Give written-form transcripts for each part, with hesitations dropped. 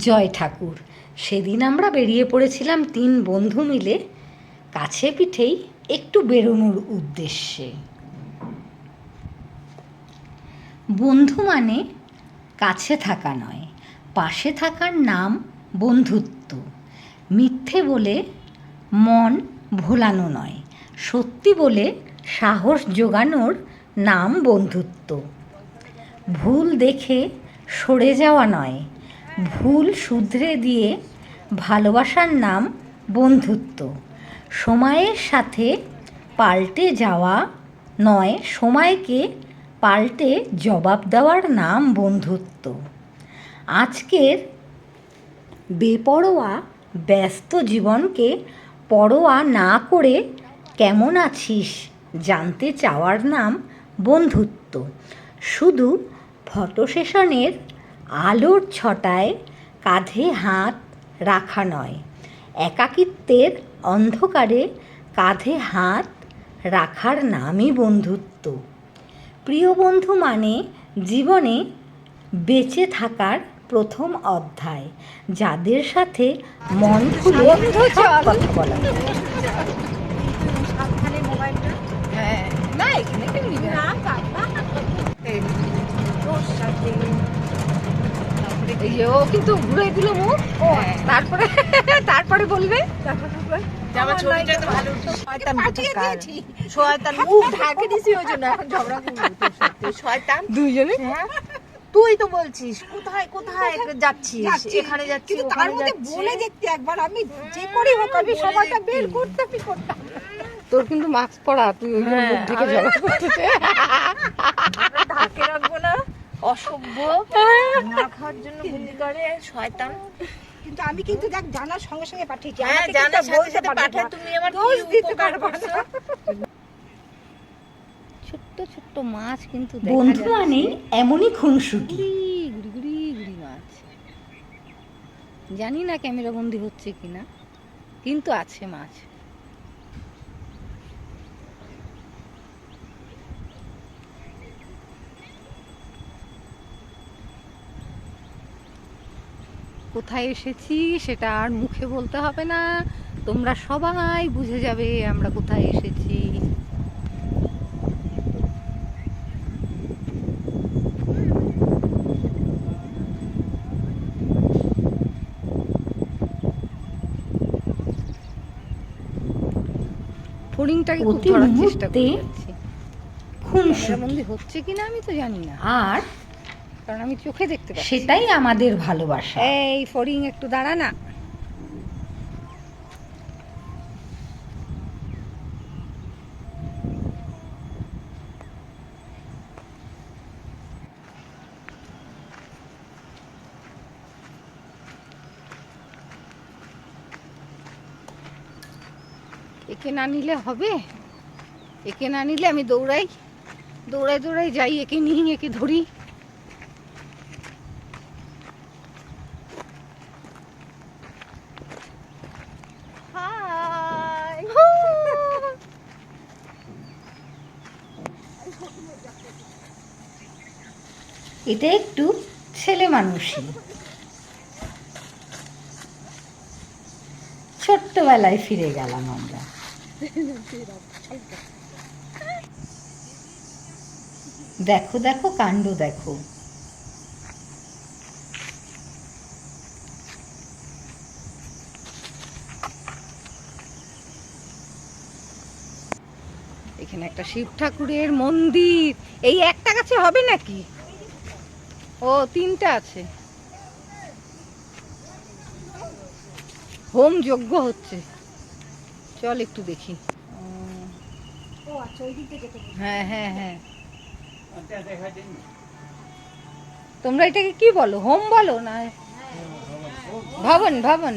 জয় ঠাকুর। সেদিন আমরা বেরিয়ে পড়েছিলাম 3 বন্ধু মিলে কাছে পিঠেই একটু বেরোনোর উদ্দেশ্যে। বন্ধু মানে কাছে থাকা নয়, পাশে থাকার নাম বন্ধুত্ব। মিথ্যে বলে মন ভোলানো নয়, সত্যি বলে সাহস জোগানোর নাম বন্ধুত্ব। ভুল দেখে সরে যাওয়া নয়, ভুল শুধরে দিয়ে ভালোবাসার নাম বন্ধুত্ব। সময়ের সাথে পাল্টে যাওয়া নয়, সময়কে পাল্টে জবাব দেওয়ার নাম বন্ধুত্ব। আজকের বেপরোয়া ব্যস্ত জীবনকে পরোয়া না করে কেমন আছিস জানতে চাওয়ার নাম বন্ধুত্ব। শুধু ফটো সেশনের আলোর ছটায় কাঁধে হাত রাখা নয়, একাকিত্বের অন্ধকারে কাঁধে হাত রাখার নামই বন্ধুত্ব। প্রিয় বন্ধু মানে জীবনে বেঁচে থাকার প্রথম অধ্যায়, যাদের সাথে মন খুলে সব কথা বলা। ও কিন্তু ঘুরে দিল মুখ, তারপরে তারপরে বলবে দুইজনে। তুই তো বলছিস কোথায় কোথায় যাচ্ছিস, এখানে যাচ্ছিস, তার মধ্যে বলে দেখতে একবার আমি যে করি হোক আমি সময়টা বের করতাম। তোর কিন্তু মাস্ক পরা, তুই ওই জন্য মুখ ঢেকে ঝগড়া করতেছে। ঢাকে রাখবো না, অসভ্য, না খাওয়ার জন্য বুদ্ধি করে শয়তান। কিন্তু আমি কিন্তু দেখ জানার সঙ্গে সঙ্গে পাঠিয়েছি, হ্যাঁ জানার সাথে সাথে পাঠায়, তুমি আমার দোষ দিতে পারবে না। ছোট্ট ছোট্ট মাছ কিন্তু বন্ধু মানে এমনই খুনসুটি, গুড়ি গুড়ি গুড়ি মাছ। জানি না ক্যামেরা বন্দি হচ্ছে কিনা, কিন্তু আছে মাছ। কোথায় এসেছি সেটা আর মুখে বলতে হবে না, তোমরা সবাই বুঝে যাবে আমরা কোথায় এসেছি। ফড়িংটাকে খুব ধরার চেষ্টা করে যাচ্ছি, ক্যামেরাবন্দি হচ্ছে কিনা আমি তো জানি না, আর কারণ আমি চোখে দেখতে পাচ্ছি। সেটাই আমাদের ভালোবাসা। এই ফড়িং একটু দাঁড়া না। একে না নিলে হবে, একে না নিলে আমি দৌড়াই দৌড়াই দৌড়াই যাই, একে নিয়ে একে ধরি। এটা একটু ছেলে মানুষই, ছোট্টবেলায় ফিরে গেলাম আমরা। দেখো দেখো কাণ্ড দেখো। এখানে একটা শিব ঠাকুরের মন্দির, এই একটা গাছে হবে নাকি? ও 3টা আছে, হোম যজ্ঞ হচ্ছে, চল একটু দেখি। হ্যাঁ হ্যাঁ হ্যাঁ, তোমরা এটাকে কি বলো, হোম বলো না ভবন? ভবন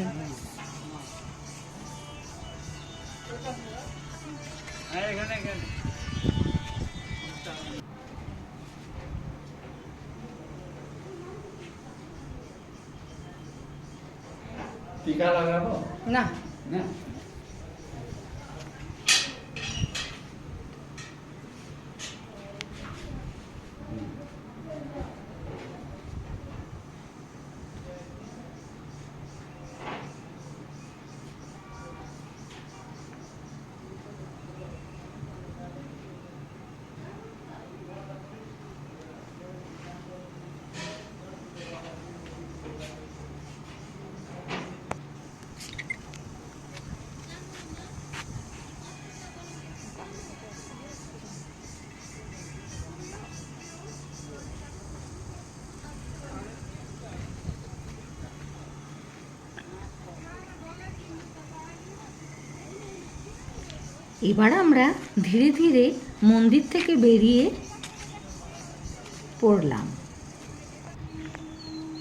টিকা লাগাবো না না। এবার আমরা ধীরে ধীরে মন্দির থেকে বেরিয়ে পড়লাম।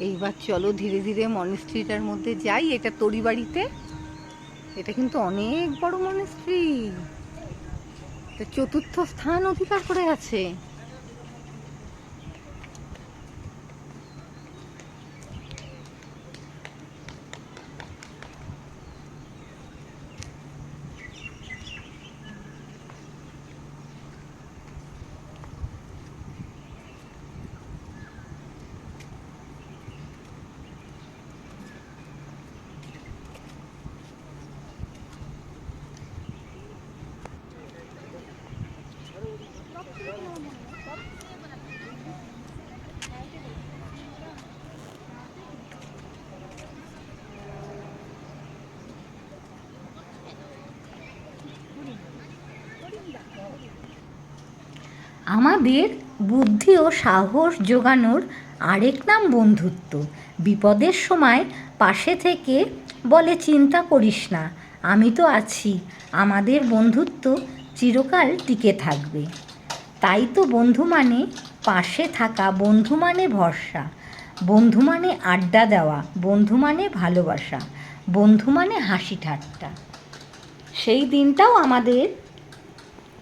এইবার চলো ধীরে ধীরে মনেস্ট্রিটার মধ্যে যাই। এটা তরিবাড়িতে, এটা কিন্তু অনেক বড় মনেস্ট্রি, এটা 4র্থ স্থান অধিকার করে আছে। আমাদের বুদ্ধি ও সাহস জোগানোর আরেক নাম বন্ধুত্ব। বিপদের সময় পাশে থেকে বলে, চিন্তা করিস না, আমি তো আছি। আমাদের বন্ধুত্ব চিরকাল টিকে থাকবে। তাই তো বন্ধু মানে পাশে থাকা, বন্ধু মানে ভরসা, বন্ধু মানে আড্ডা দেওয়া, বন্ধু মানে ভালোবাসা, বন্ধু মানে হাসি ঠাট্টা। সেই দিনটাও আমাদের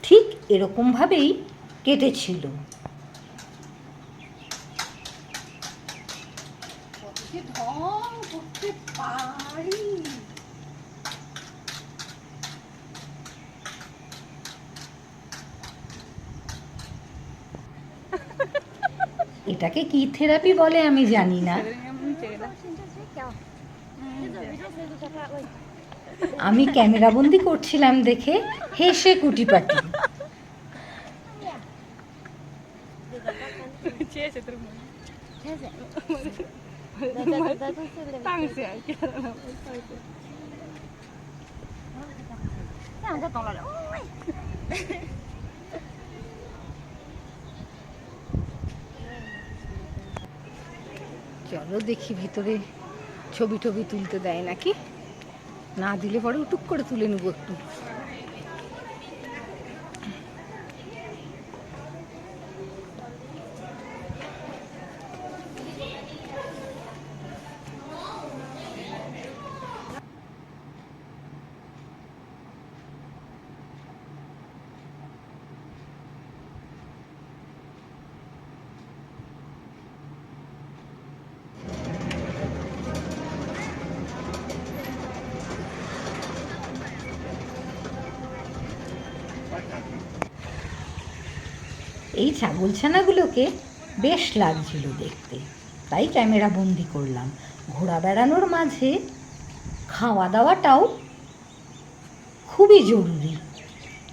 ঠিক এরকমভাবেই কেটেছিল। এটাকে কি থেরাপি বলে আমি জানি না। আমি ক্যামেরাবন্দি করছিলাম দেখে হেসে কুটিপাটি। চলো দেখি ভিতরে ছবি টবি তুলতে দেয় নাকি, না দিলে পরে টুক করে তুলে নেবো একটু। এই ছাগলছানাগুলোকে বেশ লাগছিল দেখতে, তাই ক্যামেরা বন্দি করলাম। ঘোরা বেড়ানোর মাঝে খাওয়া দাওয়াটাও খুবই জরুরি,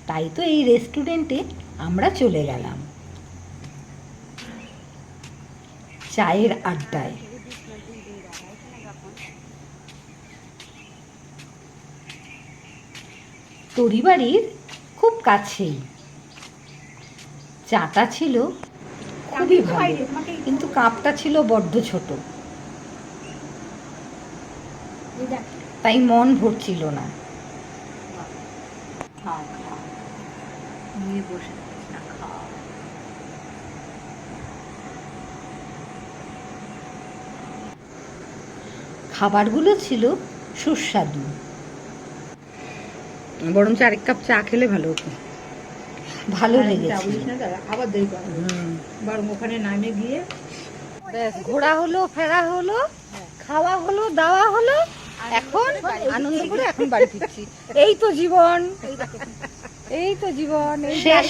তাই তো এই রেস্টুরেন্টে আমরা চলে গেলাম চায়ের আড্ডায়। তরিবাড়ির খুব কাছেই। চাটা ছিল খুবই ভালো, কিন্তু কাপটা ছিল বড্ড ছোট, তাই মন ভরছিল না। খাবারগুলো ছিল সুস্বাদু, বরঞ্চ আরেক কাপ চা খেলে ভালো হতো। ভালো লেগেছে। আবার দেরি করো, বরং ওখানে নামে গিয়ে ব্যাস ঘোরা হলো, ফেরা হলো, খাওয়া হলো, দাওয়া হলো, এখন আনন্দ করে এখন বাড়ি ফিরছি। এই তো জীবন, এই তো জীবন, এই শেষ।